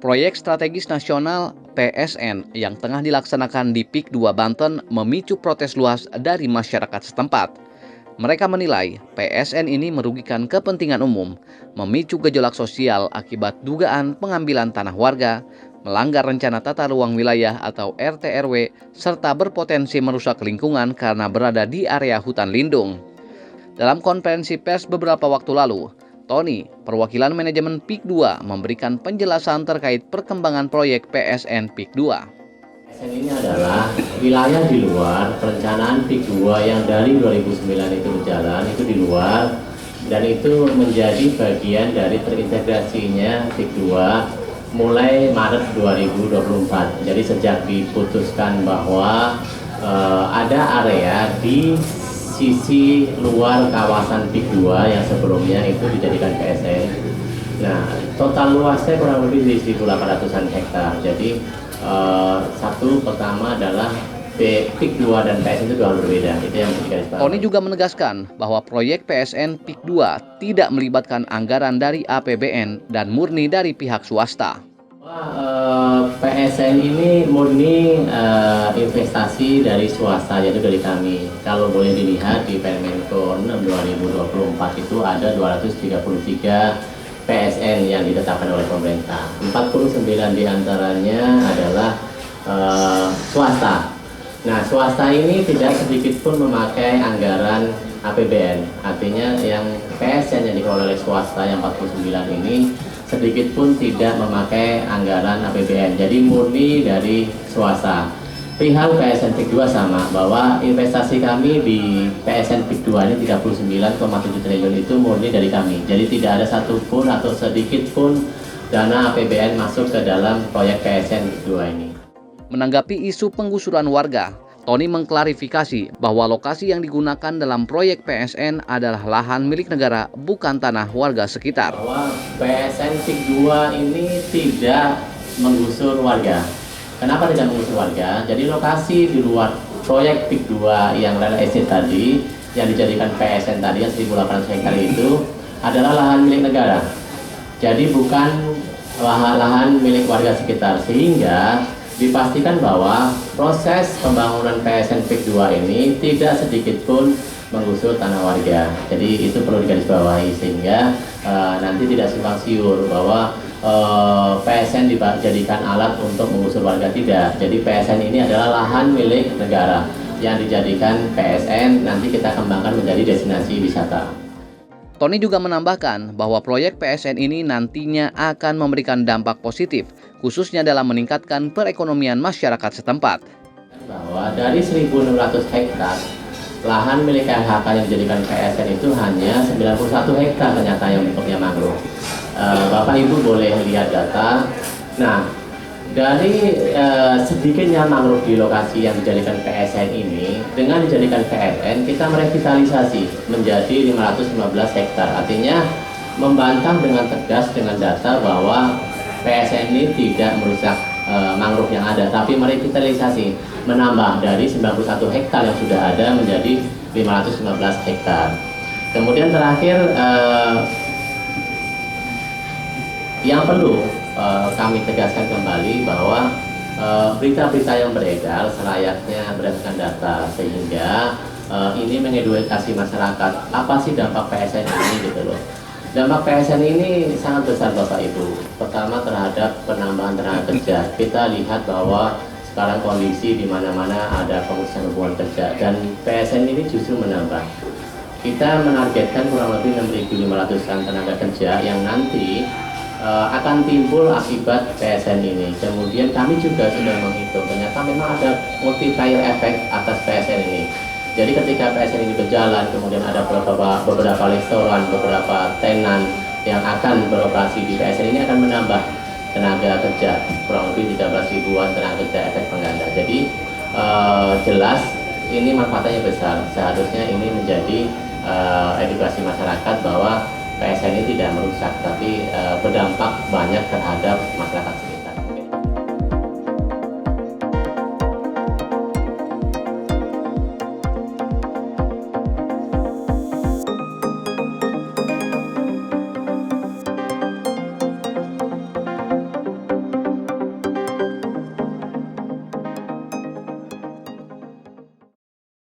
Proyek Strategis Nasional (PSN) yang tengah dilaksanakan di PIK 2 Banten memicu protes luas dari masyarakat setempat. Mereka menilai PSN ini merugikan kepentingan umum, memicu gejolak sosial akibat dugaan pengambilan tanah warga, melanggar rencana tata ruang wilayah atau RT/RW, serta berpotensi merusak lingkungan karena berada di area hutan lindung. Dalam konferensi pers beberapa waktu lalu, Tony, perwakilan manajemen PIK 2, memberikan penjelasan terkait perkembangan proyek PSN PIK 2. PSN ini adalah wilayah di luar perencanaan PIK 2 yang dari 2009 itu berjalan, itu di luar, dan itu menjadi bagian dari terintegrasinya PIK 2 mulai Maret 2024. Jadi sejak diputuskan bahwa ada area di sisi luar kawasan PIK 2 yang sebelumnya itu dijadikan PSN. Nah, total luasnya kurang lebih di 1.800-an hektar. Jadi satu pertama adalah PIK 2 dan PSN itu dua hal berbeda. Itu yang digarisbawahi. Tony juga menegaskan bahwa proyek PSN PIK 2 tidak melibatkan anggaran dari APBN dan murni dari pihak swasta. PSN ini murni investasi dari swasta, yaitu dari kami. Kalau boleh dilihat di Permenko 6 2024 itu ada 233 PSN yang ditetapkan oleh pemerintah. 49 diantaranya adalah swasta. Nah, swasta ini tidak sedikit pun memakai anggaran APBN. Artinya yang PSN yang dikelola oleh swasta yang 49 ini sedikit pun tidak memakai anggaran APBN. Jadi murni dari swasta. Perihal PSN PIK 2 sama, bahwa investasi kami di PSN PIK 2 ini 39,7 triliun itu murni dari kami. Jadi tidak ada satupun atau sedikit pun dana APBN masuk ke dalam proyek PSN PIK 2 ini. Menanggapi isu penggusuran warga, Tony mengklarifikasi bahwa lokasi yang digunakan dalam proyek PSN adalah lahan milik negara, bukan tanah warga sekitar. Bahwa PSN PIK 2 ini tidak menggusur warga. Kenapa tidak menggusur warga? Jadi lokasi di luar proyek PIK 2 yang real estate tadi, yang dijadikan PSN tadi yang 1.800 hektar itu adalah lahan milik negara. Jadi bukan lahan milik warga sekitar, sehingga dipastikan bahwa proses pembangunan PSN PIK 2 ini tidak sedikit pun menggusur tanah warga. Jadi itu perlu digarisbawahi sehingga nanti tidak simpang siur bahwa PSN dijadikan alat untuk menggusur warga, tidak. Jadi PSN ini adalah lahan milik negara yang dijadikan PSN nanti kita kembangkan menjadi destinasi wisata. Tony juga menambahkan bahwa proyek PSN ini nantinya akan memberikan dampak positif, khususnya dalam meningkatkan perekonomian masyarakat setempat. Bahwa dari 1.600 hektar lahan milik LHK yang dijadikan PSN itu hanya 91 hektar ternyata yang bentuknya mangrove. Bapak Ibu boleh lihat data. Nah, dari sedikitnya mangrove di lokasi yang dijadikan PSN ini, dengan dijadikan PSN kita merevitalisasi menjadi 515 hektar. Artinya membantah dengan tegas dengan data bahwa PSN ini tidak merusak mangrove yang ada, tapi merevitalisasi, menambah dari 91 hektar yang sudah ada menjadi 515 hektar. Kemudian terakhir yang perlu kami tegaskan kembali bahwa berita-berita yang beredar selayaknya berdasarkan data, sehingga ini mengedukasi masyarakat apa sih dampak PSN ini gitu loh. Dampak PSN ini sangat besar Bapak Ibu. Pertama terhadap penambahan tenaga kerja. Kita lihat bahwa sekarang kondisi di mana-mana ada pengurusan hubungan kerja dan PSN ini justru menambah. Kita menargetkan kurang lebih 6.500-an tenaga kerja yang nanti akan timbul akibat PSN ini. Kemudian kami juga sudah menghitung, ternyata memang ada multiplier effect atas PSN ini. Jadi ketika PSN ini berjalan, kemudian ada beberapa restoran, beberapa tenan yang akan beroperasi di PSN ini akan menambah tenaga kerja, kurang lebih 13 ribuan tenaga kerja efek pengganda. Jadi jelas ini manfaatnya besar. Seharusnya ini menjadi edukasi masyarakat bahwa PSN ini tidak merusak, tapi berdampak banyak terhadap masyarakat.